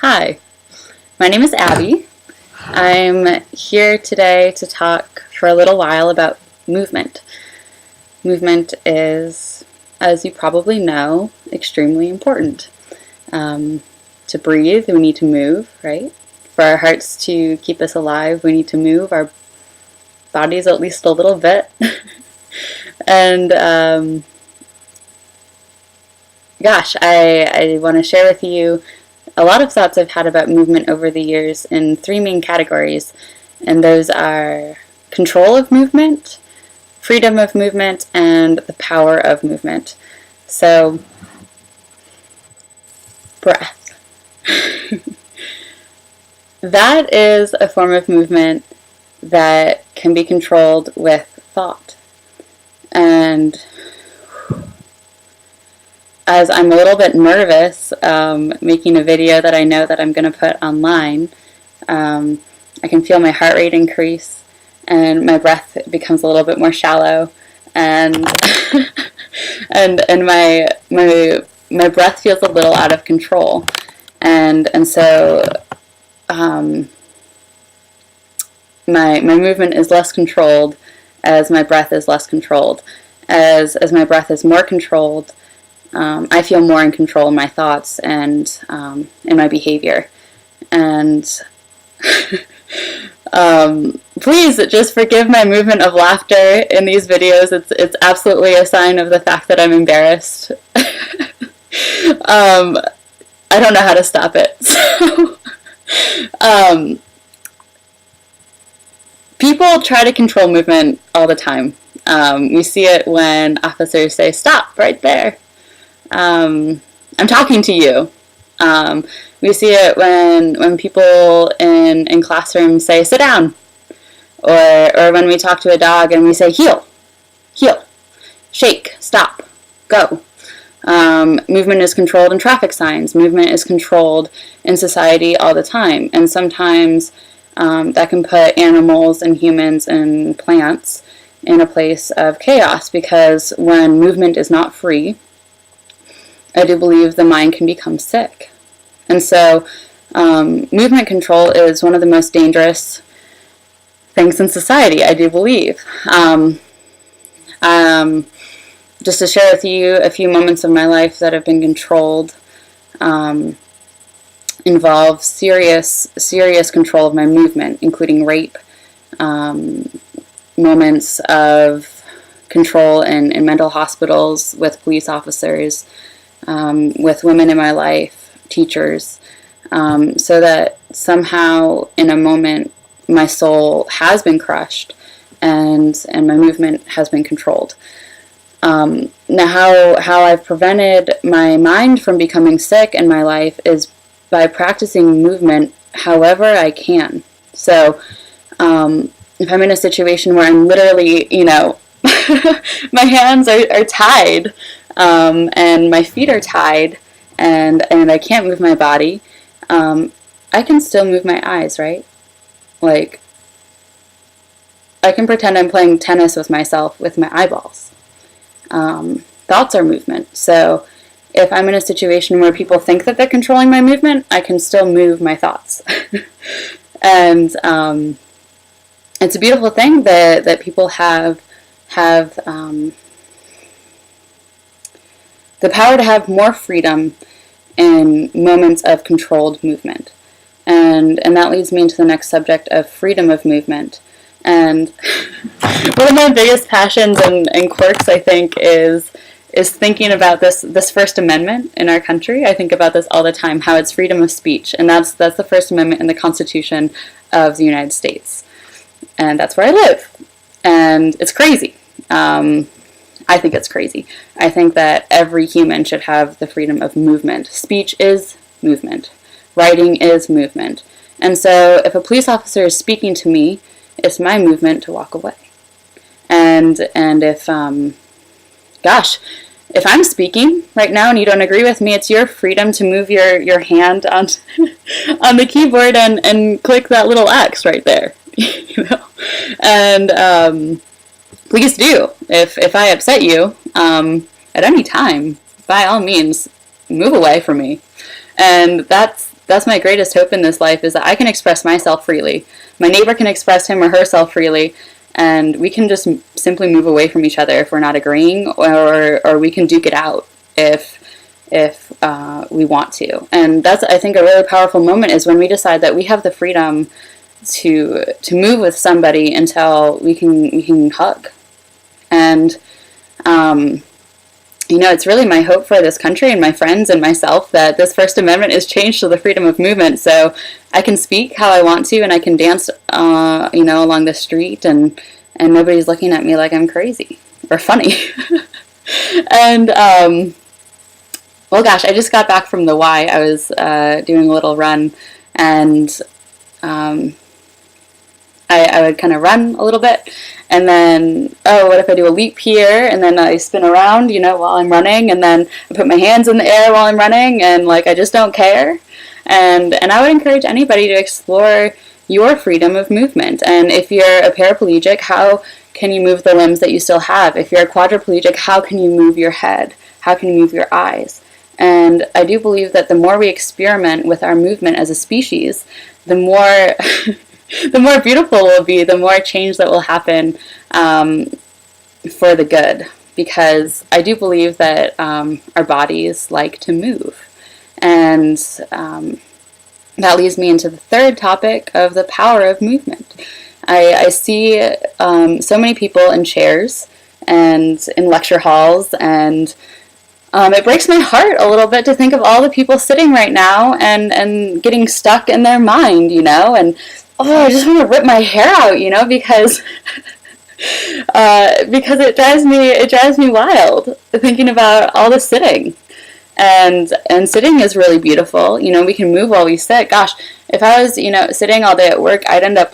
Hi, my name is Abby. I'm here today to talk for a little while about movement. Movement is, as you probably know, extremely important. To breathe, we need to move, right? For our hearts to keep us alive, we need to move our bodies at least a little bit. And I want to share with you a lot of thoughts I've had about movement over the years in three main categories, and those are control of movement, freedom of movement, and the power of movement. So, breath. That is a form of movement that can be controlled with thought. And as I'm a little bit nervous making a video that I know that I'm going to put online, I can feel my heart rate increase and my breath becomes a little bit more shallow, and and my breath feels a little out of control, and so my movement is less controlled as my breath is less controlled. As my breath is more controlled, I feel more in control in my thoughts and in my behavior. And please just forgive my movement of laughter in these videos. It's absolutely a sign of the fact that I'm embarrassed. I don't know how to stop it. So, people try to control movement all the time. We see it when officers say, "Stop right there. I'm talking to you." We see it when people in classrooms say, "Sit down," or when we talk to a dog and we say, "Heel, heel, shake, stop, go." Movement is controlled in traffic signs. Movement is controlled in society all the time, and sometimes that can put animals and humans and plants in a place of chaos, because when movement is not free, I do believe the mind can become sick. And so movement control is one of the most dangerous things in society, I do believe. Just to share with you a few moments of my life that have been controlled, involve serious control of my movement, including rape, moments of control in mental hospitals with police officers, with women in my life, teachers, so that somehow in a moment my soul has been crushed and my movement has been controlled. Now how I've prevented my mind from becoming sick in my life is by practicing movement however I can. So if I'm in a situation where I'm literally, my hands are tied, and my feet are tied, and I can't move my body, I can still move my eyes, right? Like, I can pretend I'm playing tennis with myself with my eyeballs. Thoughts are movement. So if I'm in a situation where people think that they're controlling my movement, I can still move my thoughts. And it's a beautiful thing that people have the power to have more freedom in moments of controlled movement. And that leads me into the next subject of freedom of movement. And one of my biggest passions and quirks, I think, is thinking about this First Amendment in our country. I think about this all the time, how it's freedom of speech, and that's the First Amendment in the Constitution of the United States, and that's where I live, and it's crazy. I think it's crazy. I think that every human should have the freedom of movement. Speech is movement. Writing is movement. And so if a police officer is speaking to me, it's my movement to walk away. And if if I'm speaking right now and you don't agree with me, it's your freedom to move your hand on on the keyboard and click that little X right there. And please do. If I upset you at any time, by all means, move away from me. And that's that's my greatest hope in this life, is that I can express myself freely. My neighbor can express him or herself freely, and we can just simply move away from each other if we're not agreeing, or we can duke it out if we want to. And that's, I think, a really powerful moment, is when we decide that we have the freedom to move with somebody until we can hug. And it's really my hope for this country and my friends and myself that this First Amendment is changed to the freedom of movement, so I can speak how I want to, and I can dance, along the street, and nobody's looking at me like I'm crazy or funny. And well, gosh, I just got back from the Y. I was doing a little run, and I would kind of run a little bit, and then, what if I do a leap here, and then I spin around, while I'm running, and then I put my hands in the air while I'm running, and I just don't care. And I would encourage anybody to explore your freedom of movement. And if you're a paraplegic, how can you move the limbs that you still have? If you're a quadriplegic, how can you move your head? How can you move your eyes? And I do believe that the more we experiment with our movement as a species, the more the more beautiful it will be, the more change that will happen for the good. Because I do believe that our bodies like to move. And that leads me into the third topic of the power of movement. I see so many people in chairs and in lecture halls, and it breaks my heart a little bit to think of all the people sitting right now and getting stuck in their mind, and I just want to rip my hair out, because because it drives me wild thinking about all the sitting. And sitting is really beautiful. We can move while we sit. Gosh, if I was, sitting all day at work, I'd end up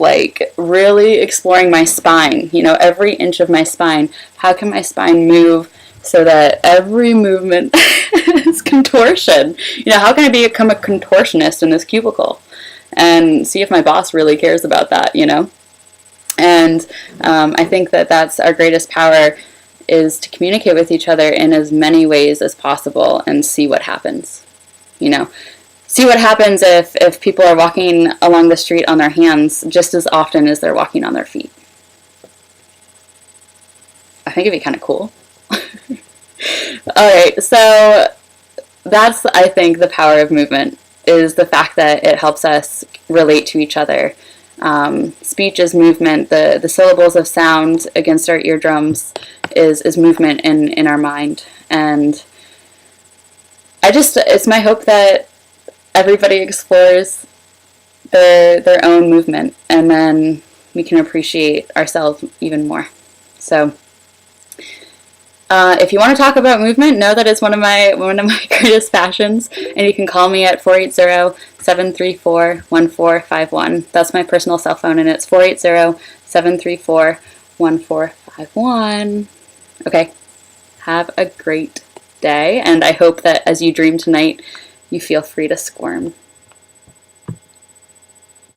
really exploring my spine, every inch of my spine. How can my spine move so that every movement is contortion? How can I become a contortionist in this cubicle and see if my boss really cares about that, And I think that that's our greatest power, is to communicate with each other in as many ways as possible and see what happens. See what happens if people are walking along the street on their hands just as often as they're walking on their feet. I think it'd be kind of cool. Alright, so that's, I think, the power of movement, is the fact that it helps us relate to each other. Speech is movement. The syllables of sound against our eardrums is movement in our mind. And it's my hope that everybody explores their own movement, and then we can appreciate ourselves even more. So if you want to talk about movement, know that it's one of my greatest passions, and you can call me at 480-734-1451. That's my personal cell phone, and it's 480-734-1451. Okay, have a great day, and I hope that as you dream tonight, you feel free to squirm.